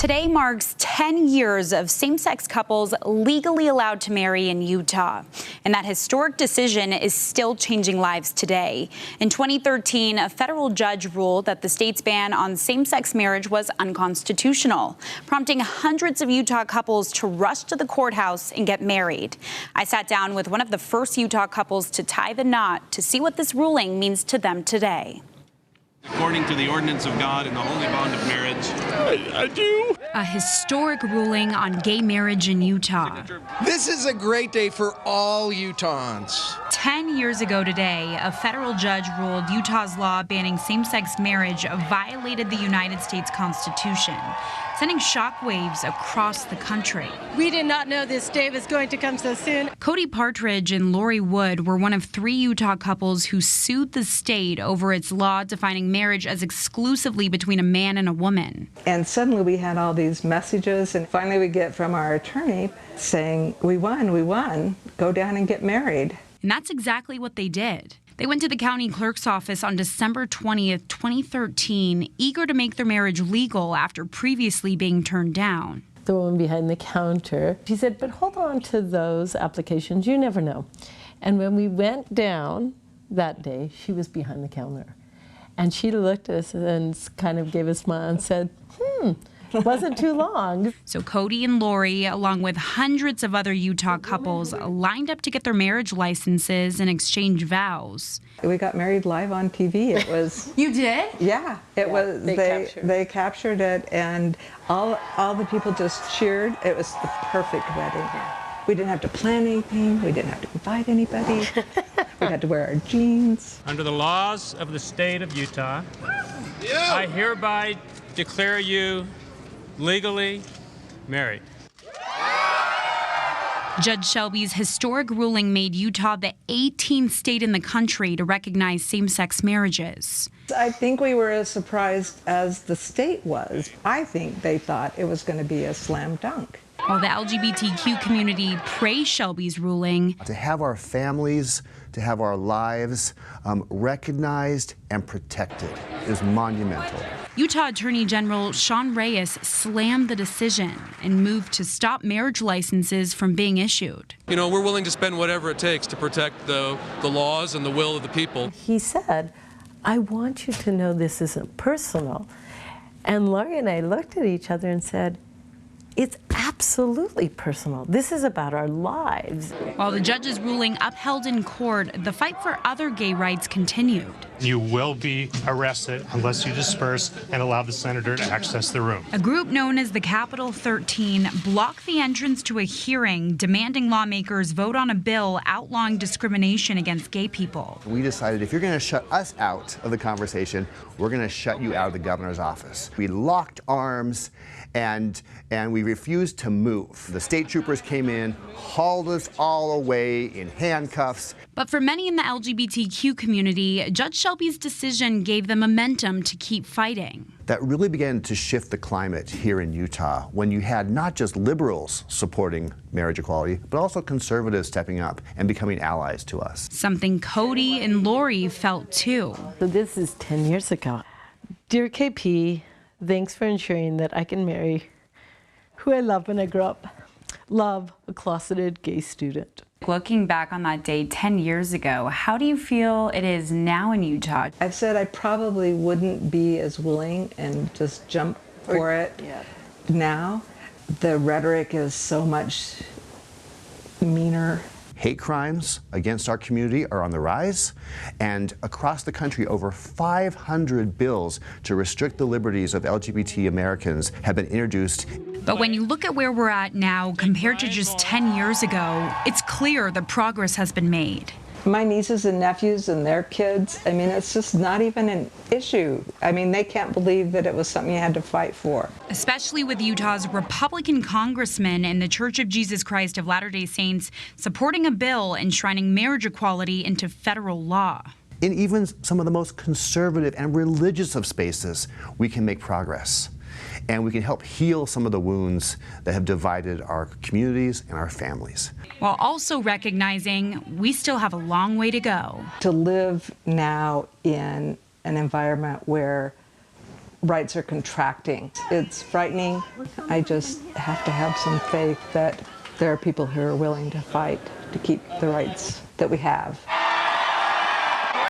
Today marks 10 years of same-sex couples legally allowed to marry in Utah. And that historic decision is still changing lives today. In 2013, a federal judge ruled that the state's ban on same-sex marriage was unconstitutional, prompting hundreds of Utah couples to rush to the courthouse and get married. I sat down with one of the first Utah couples to tie the knot to see what this ruling means to them today. According to the ordinance of God and the holy bond of marriage. I do. A historic ruling on gay marriage in Utah. This is a great day for all Utahns. 10 years ago today, a federal judge ruled Utah's law banning same-sex marriage violated the United States Constitution, sending shockwaves across the country. We did not know this day was going to come so soon. Cody Partridge and Lori Wood were one of 3 Utah couples who sued the state over its law defining marriage as exclusively between a man and a woman. And suddenly we had all these messages, and finally we get from our attorney saying, we won, go down and get married. And that's exactly what they did. They went to the county clerk's office on December 20th, 2013, eager to make their marriage legal after previously being turned down. The woman behind the counter, she said, but hold on to those applications, you never know. And when we went down that day, she was behind the counter. And she looked at us and kind of gave a smile and said, wasn't too long. So Cody and Lori, along with hundreds of other Utah couples, lined up to get their marriage licenses and exchange vows. We got married live on TV. It was... You did? Yeah, was. They captured it, and all the people just cheered. It was the perfect wedding. We didn't have to plan anything. We didn't have to invite anybody. We had to wear our jeans. Under the laws of the state of Utah, I hereby declare you legally married. Judge Shelby's historic ruling made Utah the 18th state in the country to recognize same-sex marriages. I think we were as surprised as the state was. I think they thought it was going to be a slam dunk. While the LGBTQ community praised Shelby's ruling, to have our families, to have our lives recognized and protected is monumental. Utah Attorney General Sean Reyes slammed the decision and moved to stop marriage licenses from being issued. You know, we're willing to spend whatever it takes to protect the laws and the will of the people. He said, I want you to know this isn't personal. And Lori and I looked at each other and said, it's absolutely personal. This is about our lives. While the judge's ruling upheld in court, the fight for other gay rights continued. You will be arrested unless you disperse and allow the senator to access the room. A group known as the Capitol 13 blocked the entrance to a hearing demanding lawmakers vote on a bill outlawing discrimination against gay people. We decided if you're going to shut us out of the conversation, we're going to shut you out of the governor's office. We locked arms and we refused to move. The state troopers came in, hauled us all away in handcuffs. But for many in the LGBTQ community, Judge Shelby's decision gave them momentum to keep fighting. That really began to shift the climate here in Utah when you had not just liberals supporting marriage equality, but also conservatives stepping up and becoming allies to us. Something Cody and Lori felt too. So this is 10 years ago. Dear KP, thanks for ensuring that I can marry who I love when I grow up. Love, a closeted gay student. Looking back on that day 10 years ago, how do you feel it is now in Utah? I've said I probably wouldn't be as willing and just jump for it now. The rhetoric is so much meaner. Hate crimes against our community are on the rise, and across the country, over 500 bills to restrict the liberties of LGBT Americans have been introduced. But when you look at where we're at now compared to just 10 years ago, it's clear the progress has been made. My nieces and nephews and their kids, I mean, it's just not even an issue. I mean, they can't believe that it was something you had to fight for. Especially with Utah's Republican congressman and the Church of Jesus Christ of Latter-day Saints supporting a bill enshrining marriage equality into federal law. In even some of the most conservative and religious of spaces, we can make progress. And we can help heal some of the wounds that have divided our communities and our families. While also recognizing we still have a long way to go. To live now in an environment where rights are contracting. It's frightening. I just have to have some faith that there are people who are willing to fight to keep the rights that we have.